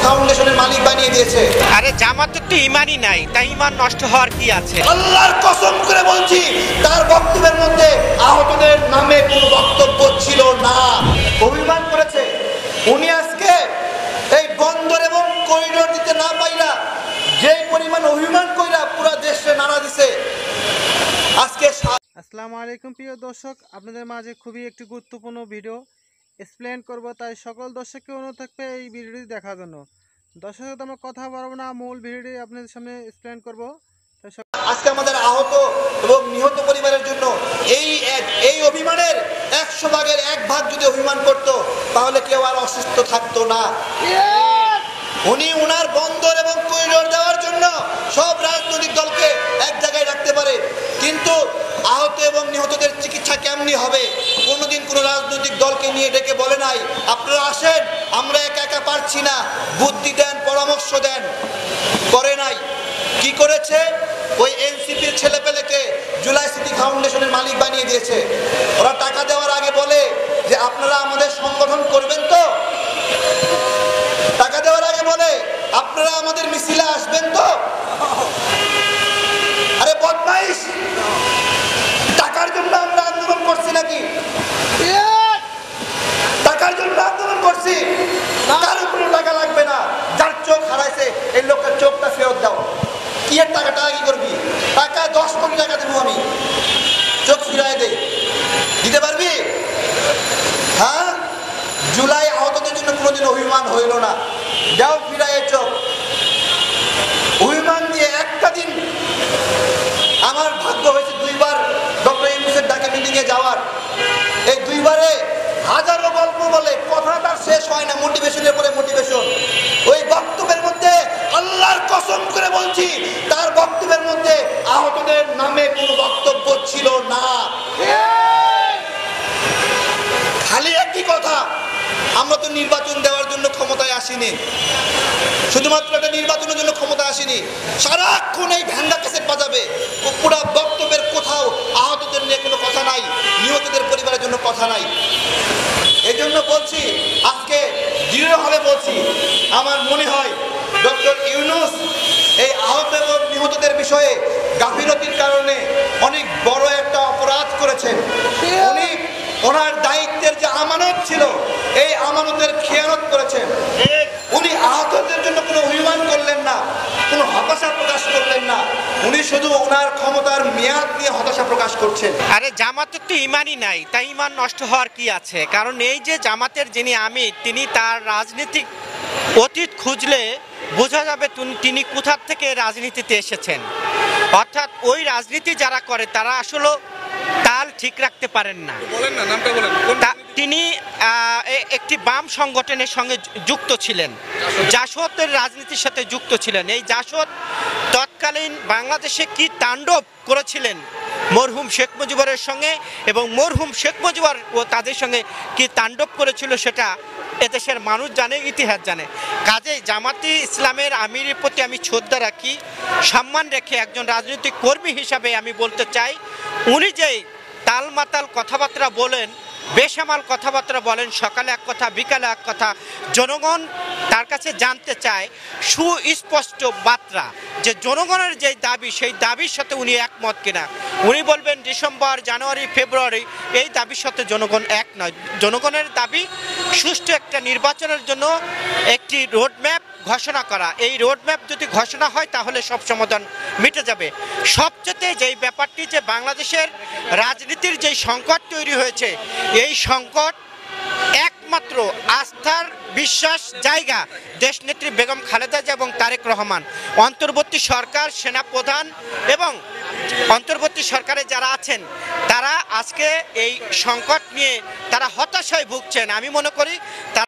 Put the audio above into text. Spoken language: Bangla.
ফাউন্ডেশনের মালিক বানিয়ে দিয়েছে। আরে জামাতের তো ইমানই নাই, তাই ইমান নষ্ট হওয়ার কি আছে? আল্লাহর কসম করে বলছি, তার বক্তব্যের মধ্যে আহতদের নামে কোনো বক্তব্য ছিল না। অভিমান করেছে উনি আজকে এই বন্দর এবং করিডোর দিতে না পাইরা যে পরিমাণ অভিমান কইরা পুরো দেশে নাড়া দিছে। আজকে আসসালামু আলাইকুম প্রিয় দর্শক, আপনাদের মাঝে খুবই একটি গুরুত্বপূর্ণ ভিডিও এক্সপ্লেন করব, তাই সকল দর্শককে অনুরোধ থাকবে এই ভিডিওটি দেখার জন্য। দর্শক আমরা কথা বলবো না, মূল ভিডিওটি আপনাদের সামনে এক্সপ্লেন করব। আজকে আমাদের আহত এবং নিহত পরিবারের জন্য এই অভিমানের 100 ভাগের 1 ভাগ যদি অভিমান করত তাহলে কেউ আর অসুস্থ থাকতো না। উনি উনার বন্দর এবং করিডোর দেওয়ার জন্য সব রাজনৈতিক দলকে এক জায়গায় রাখতে পারে, কিন্তু আহত এবং নিহতদের চিকিৎসা কেমনি হবে কোনোদিন কোনো রাজনৈতিক দলকে নিয়ে ডেকে বলে নাই আপনারা আসেন, আমরা একা একা পারছি না, বুদ্ধি দেন, পরামর্শ দেন। করে নাই। কি করেছে? ওই এনসিপির ছেলেপেলেকে জুলাই সিটি ফাউন্ডেশনের মালিক বানিয়ে দিয়েছে। ওরা টাকা দেওয়ার আগে বলে যে আপনারা আমাদের সংগঠন করবেন তো, টাকা দেওয়ার আগে বলে আপনারা আমাদের মিছিলে আসবেন তো। আরে বদমাইশ, টাকার জন্য আমরা আন্দোলন করছি নাকি? টাকার জন্য আন্দোলন করছি? কারো কোনো টাকা লাগবে না। যার চোখ হারাইছে এই লোকের চোখটা ফেরত দাও। কি এর টাকাটা কি করবি? টাকা 10 কোটি টাকা দেবো আমি, চোখ ফিরাই দে। দিতে পারবি? হ্যাঁ, জুলাই আহতদের জন্য কোনোদিন অভিমান হইল না, দাও ফিরাই চোখ। অভিমান দিয়ে একটা দিন আমার ভাগ্য হয়েছে 2বার ডক্টর ইউনূসের ডাকে মিটিংয়ে যাওয়ার। এই 2বারে হাজারো গল্প বলে, কথাটা শেষ হয় না, মোটিভেশনের পরে মোটিভেশন। ওই বক্তব্যের মধ্যে আল্লাহর কসম করে বলছি, তার বক্তব্যের মধ্যে আহতদের নামে কোনো বক্তব্য ছিল না। খালি একই কথা, আমরা তো নির্বাচন দেওয়ার জন্য ক্ষমতায় আসিনি, শুধুমাত্র একটা নির্বাচনের জন্য ক্ষমতা আসেনি। সারাক্ষণ এই ভ্যান্ডা ক্যাসেট বাজাবে, পুরা বক্তব্যের কোথাও আহতদের নিয়ে কোনো কথা নাই, নিহতদের পরিবারের জন্য কথা নাই। এই জন্য বলছি, আজকে দৃঢ়ভাবে বলছি, আমার মনে হয় ডক্টর ইউনূস এই আহত এবং নিহতদের বিষয়ে গাফিলতির কারণে অনেক বড় একটা অপরাধ করেছেন। উনি ওনার দায়িত্বের যে আমানত ছিল, এই আমানতের খেয়ানত করেছেন। উনি আহতদের জন্য কোনো অভিমান করলেন না, কোনো হতাশা প্রকাশ করলেন না, উনি শুধু ওনার ক্ষমতার মেয়াদ নিয়ে হতাশা প্রকাশ করছেন। আরে জামাতের তো ইমানই নাই, তাই ইমান নষ্ট হওয়ার কি আছে? কারণ এই যে জামাতের যিনি আমির, তিনি তার রাজনীতিক অতীত খুঁজলে বোঝা যাবে তিনি কোথা থেকে রাজনীতিতে এসেছেন। অর্থাৎ ওই রাজনীতি যারা করে তারা আসলে তাল ঠিক রাখতে পারেন না। তিনি একটি বাম সংগঠনের সঙ্গে যুক্ত ছিলেন, জাসদের রাজনীতির সাথে যুক্ত ছিলেন। এই জাসদ তৎকালীন বাংলাদেশে কি তাণ্ডব করেছিলেন মরহুম শেখ মুজিবুরের সঙ্গে, এবং মরহুম শেখ মুজিবুর ও তাদের সঙ্গে কি তাণ্ডব করেছিল সেটা এদেশের মানুষ জানে, ইতিহাস জানে। কাজেই জামাতে ইসলামের আমিরের প্রতি আমি শ্রদ্ধা রাখি, সম্মান রেখে একজন রাজনৈতিক কর্মী হিসাবে আমি বলতে চাই, উনি যে তালমাতাল কথাবার্তা বলেন, বেসামাল কথাবার্তা বলেন, সকালে এক কথা বিকালে এক কথা, জনগণ তার কাছে জানতে চায় সুস্পষ্ট বার্তা যে জনগণের যে দাবি, সেই দাবির সাথে উনি একমত কিনা। উনি বলবেন ডিসেম্বর, জানুয়ারি, ফেব্রুয়ারি, এই দাবির সাথে জনগণ এক নয়। জনগণের দাবি সুষ্ঠু একটা নির্বাচনের জন্য একটি রোডম্যাপ ঘোষণা করা। এই রোডম্যাপ যদি ঘোষণা হয় তাহলে সব সমাধান মিটে যাবে। সবচেয়ে যেই ব্যাপারটি যে বাংলাদেশের রাজনীতির যেই সংকট তৈরি হয়েছে, এই সংকট একমাত্র আস্থার বিশ্বাস জায়গা দেশনেত্রী বেগম খালেদা জিয়া এবং তারেক রহমান। অন্তর্বর্তী সরকার, সেনাপ্রধান এবং অন্তর্বর্তী সরকারে যারা আছেন তারা আজকে এই সংকট নিয়ে তারা হতাশায় ভুগছেন। আমি মনে করি